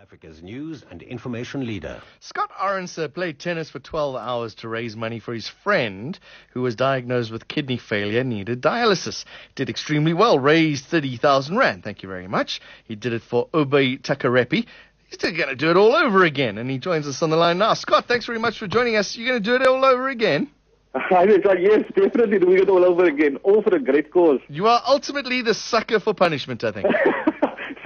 Africa's news and information leader. Scott Arons played tennis for 12 hours to raise money for his friend who was diagnosed with kidney failure and needed dialysis. Did extremely well, raised 30,000 rand. Thank you very much. He did it for Obey Takarepi. He's still going to do it all over again, and he joins us on the line now. Scott, thanks very much for joining us. You're going to do it all over again? Yes, definitely doing it all over again, all for a great cause. You are ultimately the sucker for punishment, I think.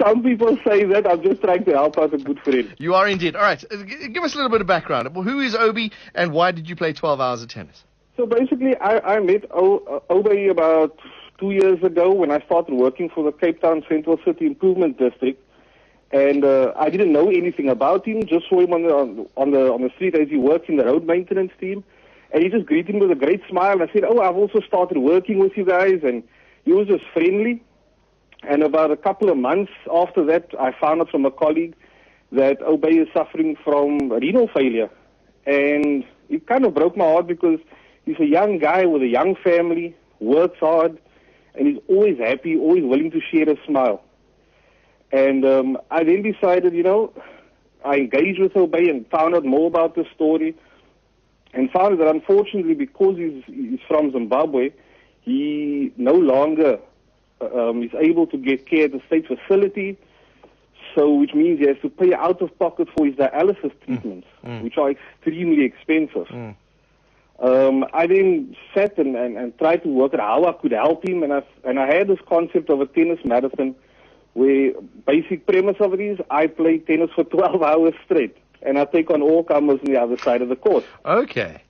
Some people say that. I'm just trying to help out a good friend. You are indeed. All right, give us a little bit of background. Who is Obi, and why did you play 12 hours of tennis? So basically, I met Obi about 2 years ago when I started working for the Cape Town Central City Improvement District. And I didn't know anything about him, just saw him on the street as he worked in the road maintenance team. And he just greeted me with a great smile. And I said, I've also started working with you guys. And he was just friendly. And about a couple of months after that, I found out from a colleague that Obey is suffering from renal failure. And it kind of broke my heart because he's a young guy with a young family, works hard, and he's always happy, always willing to share a smile. And I then decided, I engaged with Obey and found out more about the story and found that unfortunately, because he's from Zimbabwe, he no longer is able to get care at the state facility, so which means he has to pay out of pocket for his dialysis treatments, which are extremely expensive. I then sat and tried to work out how I could help him, and I had this concept of a tennis marathon, where basic premise of it is I play tennis for 12 hours straight, and I take on all comers on the other side of the court. Okay.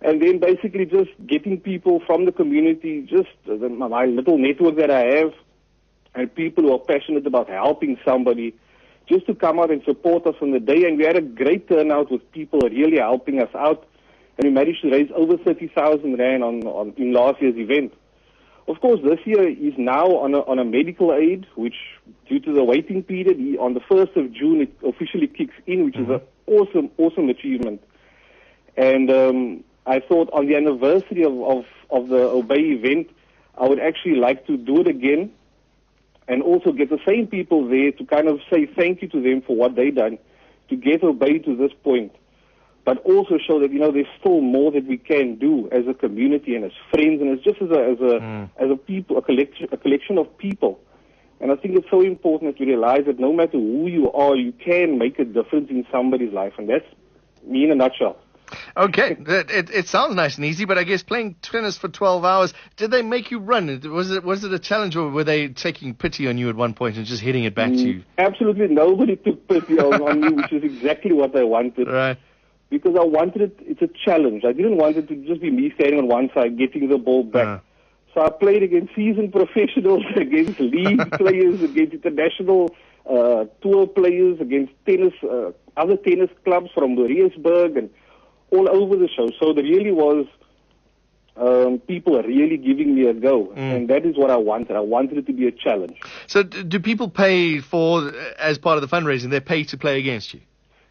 And then basically just getting people from the community, just my little network that I have, and people who are passionate about helping somebody, just to come out and support us on the day. And we had a great turnout with people really helping us out, and we managed to raise over 30,000 rand in last year's event. Of course, this year he's now on a medical aid, which, due to the waiting period, on the 1st of June, it officially kicks in, which is an awesome achievement. And I thought on the anniversary of the Obey event, I would actually like to do it again and also get the same people there to kind of say thank you to them for what they've done to get Obey to this point. But also show that, there's still more that we can do as a community and as friends and as just as a people, a collection of people. And I think it's so important that we realize that no matter who you are, you can make a difference in somebody's life. And that's me in a nutshell. Okay, it sounds nice and easy, but I guess playing tennis for 12 hours, did they make you run? Was it a challenge, or were they taking pity on you at one point and just hitting it back to you? Absolutely nobody took pity on me, which is exactly what I wanted. Right. Because I wanted it's a challenge. I didn't want it to just be me standing on one side, getting the ball back. So I played against seasoned professionals, against league players, against international tour players, against other tennis clubs from Maritzburg and all over the show. So there really was people are really giving me a go, and that is what I wanted. I wanted it to be a challenge. So do people pay as part of the fundraising, they pay to play against you?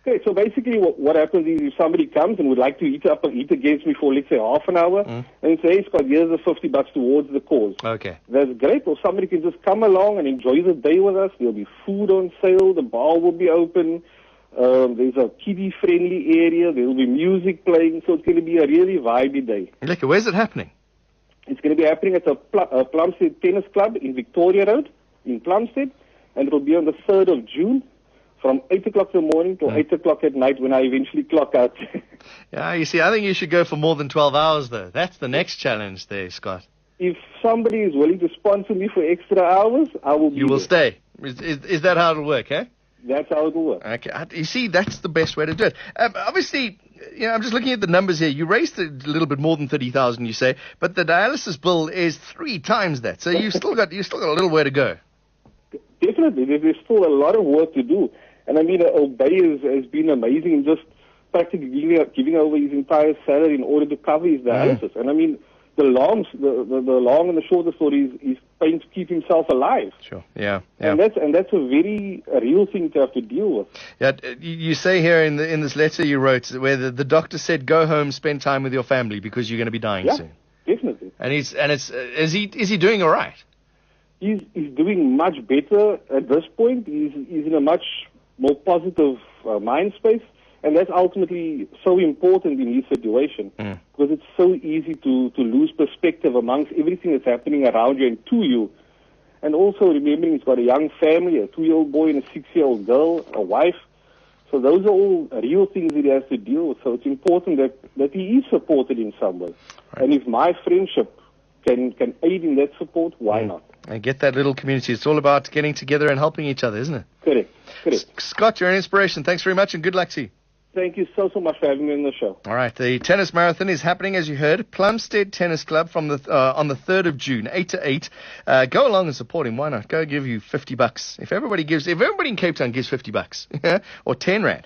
Okay, so basically what happens is if somebody comes and would like to eat against me for, let's say, half an hour, and say, hey, Scott, here's the $50 towards the cause. Okay. That's great. Or somebody can just come along and enjoy the day with us. There'll be food on sale. The bar will be open. There's a kiddie-friendly area. There will be music playing. So it's going to be a really vibey day. Lekker, where's it happening? It's going to be happening at the Plumstead Tennis Club in Victoria Road in Plumstead, and it will be on the 3rd of June. From 8 o'clock in the morning to 8 o'clock at night when I eventually clock out. Yeah, you see, I think you should go for more than 12 hours, though. That's the next challenge there, Scott. If somebody is willing to sponsor me for extra hours, I will be You will there. stay. Is that how it'll work, eh? That's how it will work. Okay. You see, that's the best way to do it. Obviously, I'm just looking at the numbers here. You raised a little bit more than 30,000, you say, but the dialysis bill is 3 times that. So you've still got a little way to go. Definitely. There's still a lot of work to do. And I mean, Obey has been amazing in just practically giving over his entire salary in order to cover his dialysis. And I mean, the long and the short of the story is he's trying to keep himself alive. Sure. Yeah. And that's a very real thing to have to deal with. Yeah. You say here in this letter you wrote where the doctor said, go home, spend time with your family because you're going to be dying soon. Definitely. And is he doing all right? He's doing much better at this point. He's in a much more positive mind space. And that's ultimately so important in his situation because it's so easy to lose perspective amongst everything that's happening around you and to you. And also remembering he's got a young family, a 2-year-old boy and a 6-year-old girl, a wife. So those are all real things that he has to deal with. So it's important that he is supported in some way. Right. And if my friendship can aid in that support, why not? And get that little community. It's all about getting together and helping each other, isn't it? Correct. Scott, you're an inspiration. Thanks very much and good luck to you. Thank you so much for having me on the show. All right, the tennis marathon is happening, as you heard, Plumstead Tennis Club from the on the 3rd of June, 8 to 8. Go along and support him. Why not? Go give you $50. If everybody in Cape Town gives $50, or 10 rand.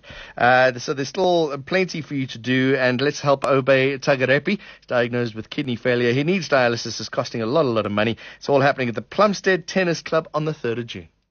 So there's still plenty for you to do, and let's help Obey Tagarepi. He's diagnosed with kidney failure. He needs dialysis. It's costing a lot of money. It's all happening at the Plumstead Tennis Club on the 3rd of June.